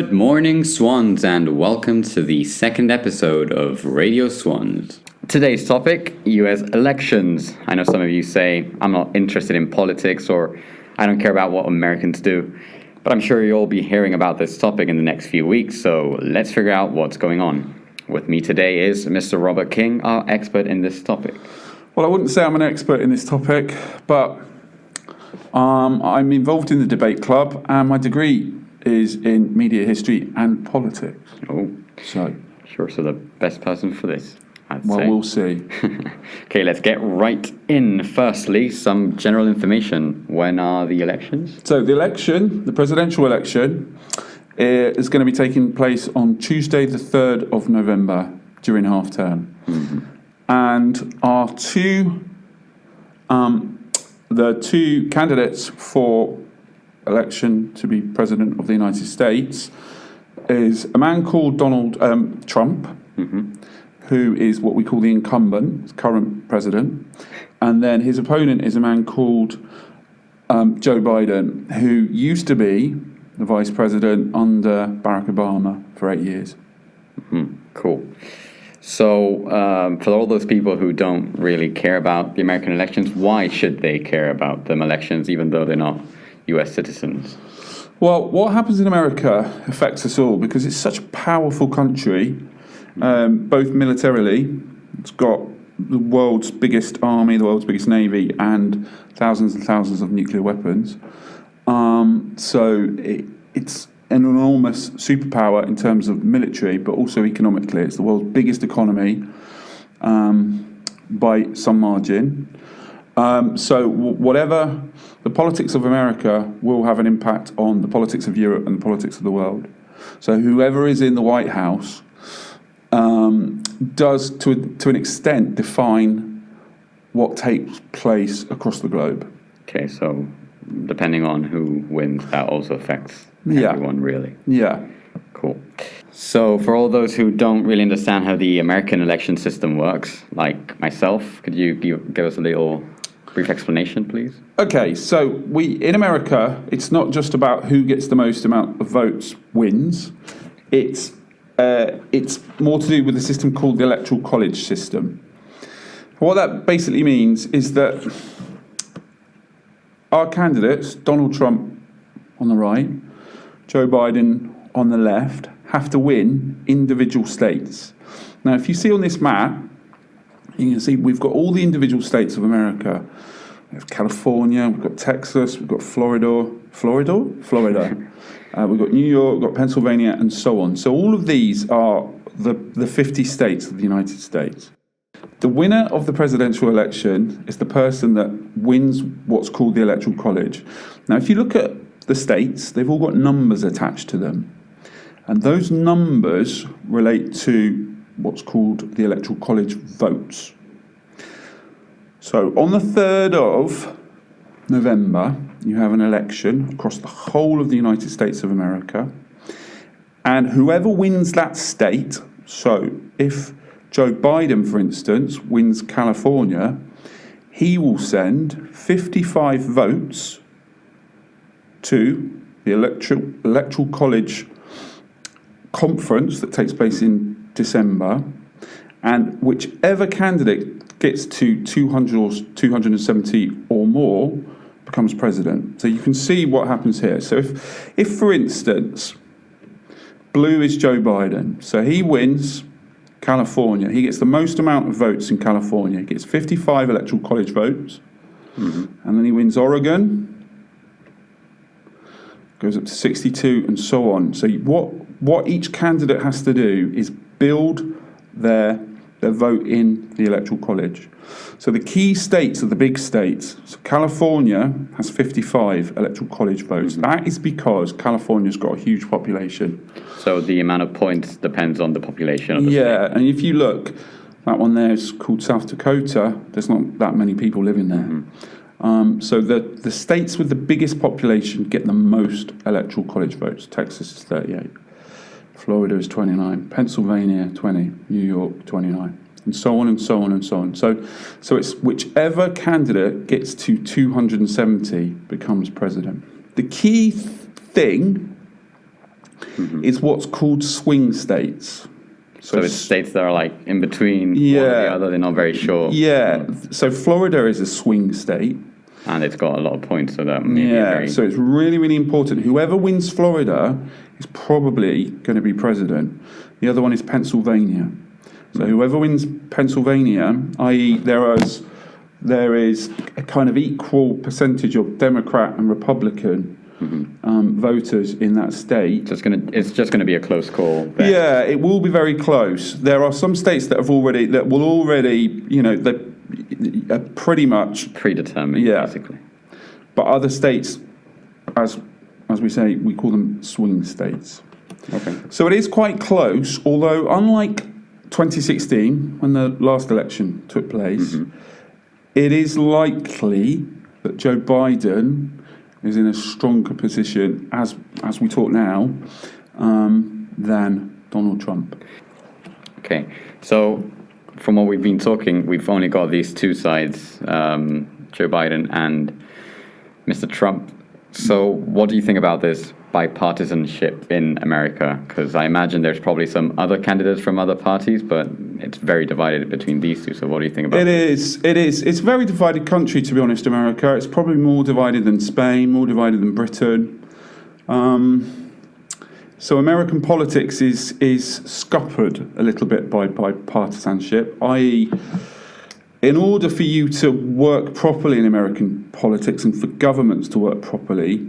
Good morning, Swans, and welcome to the second episode of Radio Swans. Today's topic, US elections. I know some of you say, I'm not interested in politics or I don't care about what Americans do, but I'm sure you'll be hearing about this topic in the next few weeks, so let's figure out what's going on. With me today is Mr. Robert King, our expert in this topic. Well, I wouldn't say I'm an expert in this topic, but I'm involved in the debate club, and my degree is in media history and politics. Oh, so the best person for this, I'd say. Well, we'll see. Okay, let's get right in. Firstly, some general information. When are the elections? So the presidential election, is going to be taking place on Tuesday, the 3rd of November, during half term. Mm-hmm. And the two candidates for election to be president of the United States is a man called Donald Trump, mm-hmm. who is what we call the incumbent, current president, and then his opponent is a man called Joe Biden, who used to be the vice president under Barack Obama for 8 years. Mm-hmm. Cool. So, for all those people who don't really care about the American elections, why should they care about them elections, even though they're not US citizens? Well, what happens in America affects us all because it's such a powerful country, both militarily. It's got the world's biggest army, the world's biggest navy, and thousands of nuclear weapons. So it's an enormous superpower in terms of military, but also economically. It's the world's biggest economy by some margin. So whatever the politics of America will have an impact on the politics of Europe and the politics of the world. So whoever is in the White House does, to an extent, define what takes place across the globe. Okay, so depending on who wins, that also affects everyone, really. Yeah. Cool. So for all those who don't really understand how the American election system works, like myself, could you give us a little brief explanation, please? Okay, so in America, it's not just about who gets the most amount of votes wins. It's more to do with a system called the Electoral College system. What that basically means is that our candidates, Donald Trump on the right, Joe Biden on the left, have to win individual states. Now, if you see on this map, you can see we've got all the individual states of America. We have California, we've got Texas, we've got Florida. We've got New York, we've got Pennsylvania, and so on. So all of these are the 50 states of the United States. The winner of the presidential election is the person that wins what's called the Electoral College. Now, if you look at the states, they've all got numbers attached to them. And those numbers relate to what's called the Electoral College votes. So on the 3rd of November, you have an election across the whole of the United States of America. And whoever wins that state, so if Joe Biden, for instance, wins California, he will send 55 votes to the Electoral College conference that takes place in December, and whichever candidate gets to 200 or 270 or more becomes president. So you can see what happens here. So if for instance, blue is Joe Biden, so he wins California. He gets the most amount of votes in California. He gets 55 Electoral College votes. Mm-hmm. And then he wins Oregon, goes up to 62, and so on. So what each candidate has to do is build their vote in the Electoral College. So the key states are the big states. So California has 55 Electoral College votes. Mm-hmm. That is because California's got a huge population. So the amount of points depends on the population of the state. Yeah, and if you look, that one there is called South Dakota. There's not that many people living there. Mm-hmm. So the states with the biggest population get the most Electoral College votes. Texas is 38. Florida is 29. Pennsylvania, 20. New York, 29. And so on and so on and so on. So it's whichever candidate gets to 270 becomes president. The key thing It's what's called swing states. So it's states that are like in between one or the other, they're not very sure. Yeah, so Florida is a swing state. And it's got a lot of points, so that may be so it's really, really important. Whoever wins Florida is probably going to be president. The other one is Pennsylvania. So whoever wins Pennsylvania, i.e. there is a kind of equal percentage of Democrat and Republican voters in that state. It's just gonna be a close call then. Yeah, it will be very close. There are some states that will already, are pretty much predetermined, basically. But other states, as we say, we call them swing states. Okay. So it is quite close, although unlike 2016, when the last election took place, it is likely that Joe Biden is in a stronger position as we talk now than Donald Trump. Okay, so from what we've been talking, we've only got these two sides, Joe Biden and Mr. Trump. So what do you think about this bipartisanship in America? Because I imagine there's probably some other candidates from other parties, but it's very divided between these two. So what do you think about it? It is. It's a very divided country, to be honest, America. It's probably more divided than Spain, more divided than Britain. So American politics is scuppered a little bit by partisanship, i.e., in order for you to work properly in American politics and for governments to work properly,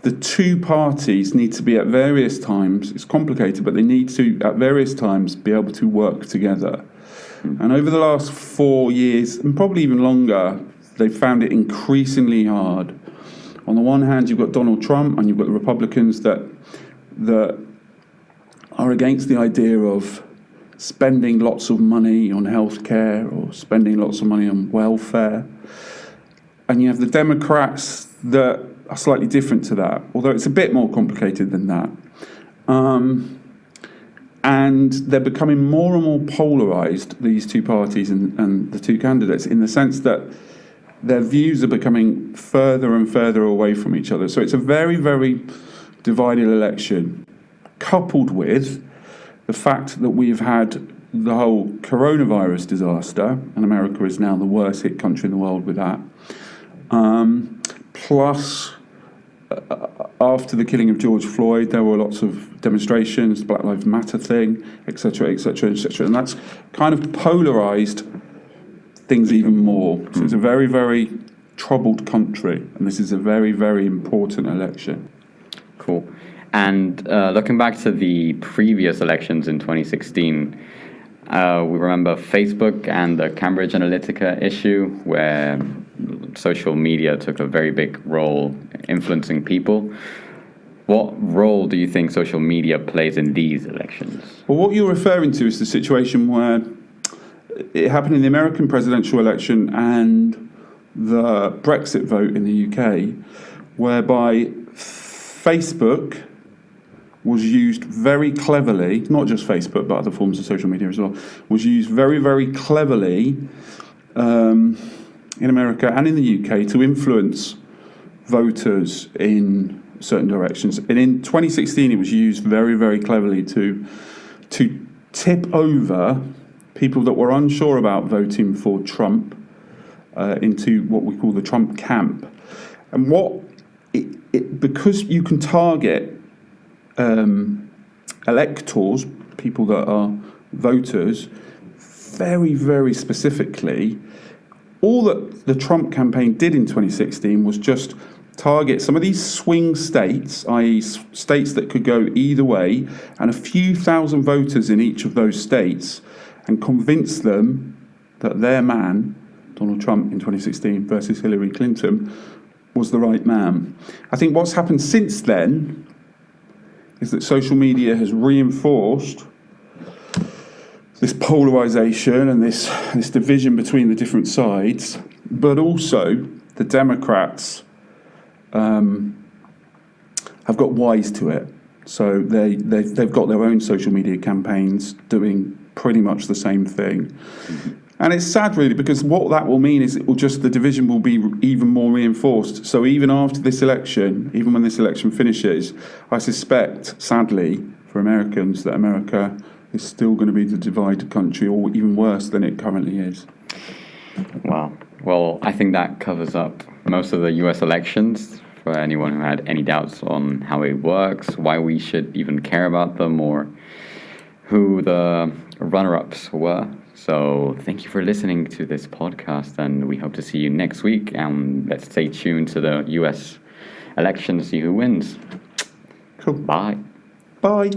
the two parties need to be at various times, it's complicated, but they need to at various times be able to work together. And over the last 4 years, and probably even longer, they've found it increasingly hard. On the one hand, you've got Donald Trump and you've got the Republicans that are against the idea of spending lots of money on healthcare or spending lots of money on welfare. And you have the Democrats that are slightly different to that, although it's a bit more complicated than that. And they're becoming more and more polarised, these two parties and the two candidates, in the sense that their views are becoming further and further away from each other. So it's a very, very divided election, coupled with the fact that we've had the whole coronavirus disaster, and America is now the worst hit country in the world with that. Plus, after the killing of George Floyd, there were lots of demonstrations, the Black Lives Matter thing, etc., etc., etc., and that's kind of polarised things even more. So it's a very, very troubled country, and this is a very, very important election. Cool. And looking back to the previous elections in 2016, we remember Facebook and the Cambridge Analytica issue, where social media took a very big role influencing people. What role do you think social media plays in these elections? Well, what you're referring to is the situation where it happened in the American presidential election and the Brexit vote in the UK, whereby Facebook was used very cleverly, not just Facebook, but other forms of social media as well, was used very, very cleverly in America and in the UK to influence voters in certain directions. And in 2016, it was used very, very cleverly to tip over people that were unsure about voting for Trump into what we call the Trump camp. And because you can target electors, people that are voters, very, very specifically, all that the Trump campaign did in 2016 was just target some of these swing states, i.e. states that could go either way, and a few thousand voters in each of those states, and convince them that their man, Donald Trump in 2016 versus Hillary Clinton, was the right man. I think what's happened since then is that social media has reinforced this polarisation and this division between the different sides, but also the Democrats have got wise to it. So they've got their own social media campaigns doing pretty much the same thing. And it's sad, really, because what that will mean is the division will be even more reinforced. So even after this election, even when this election finishes, I suspect, sadly, for Americans, that America is still going to be the divided country, or even worse than it currently is. Wow. Well, I think that covers up most of the US elections. For anyone who had any doubts on how it works, why we should even care about them, or who the runner-ups were. So thank you for listening to this podcast, and we hope to see you next week. And let's stay tuned to the US election to see who wins. Cool. Bye. Bye.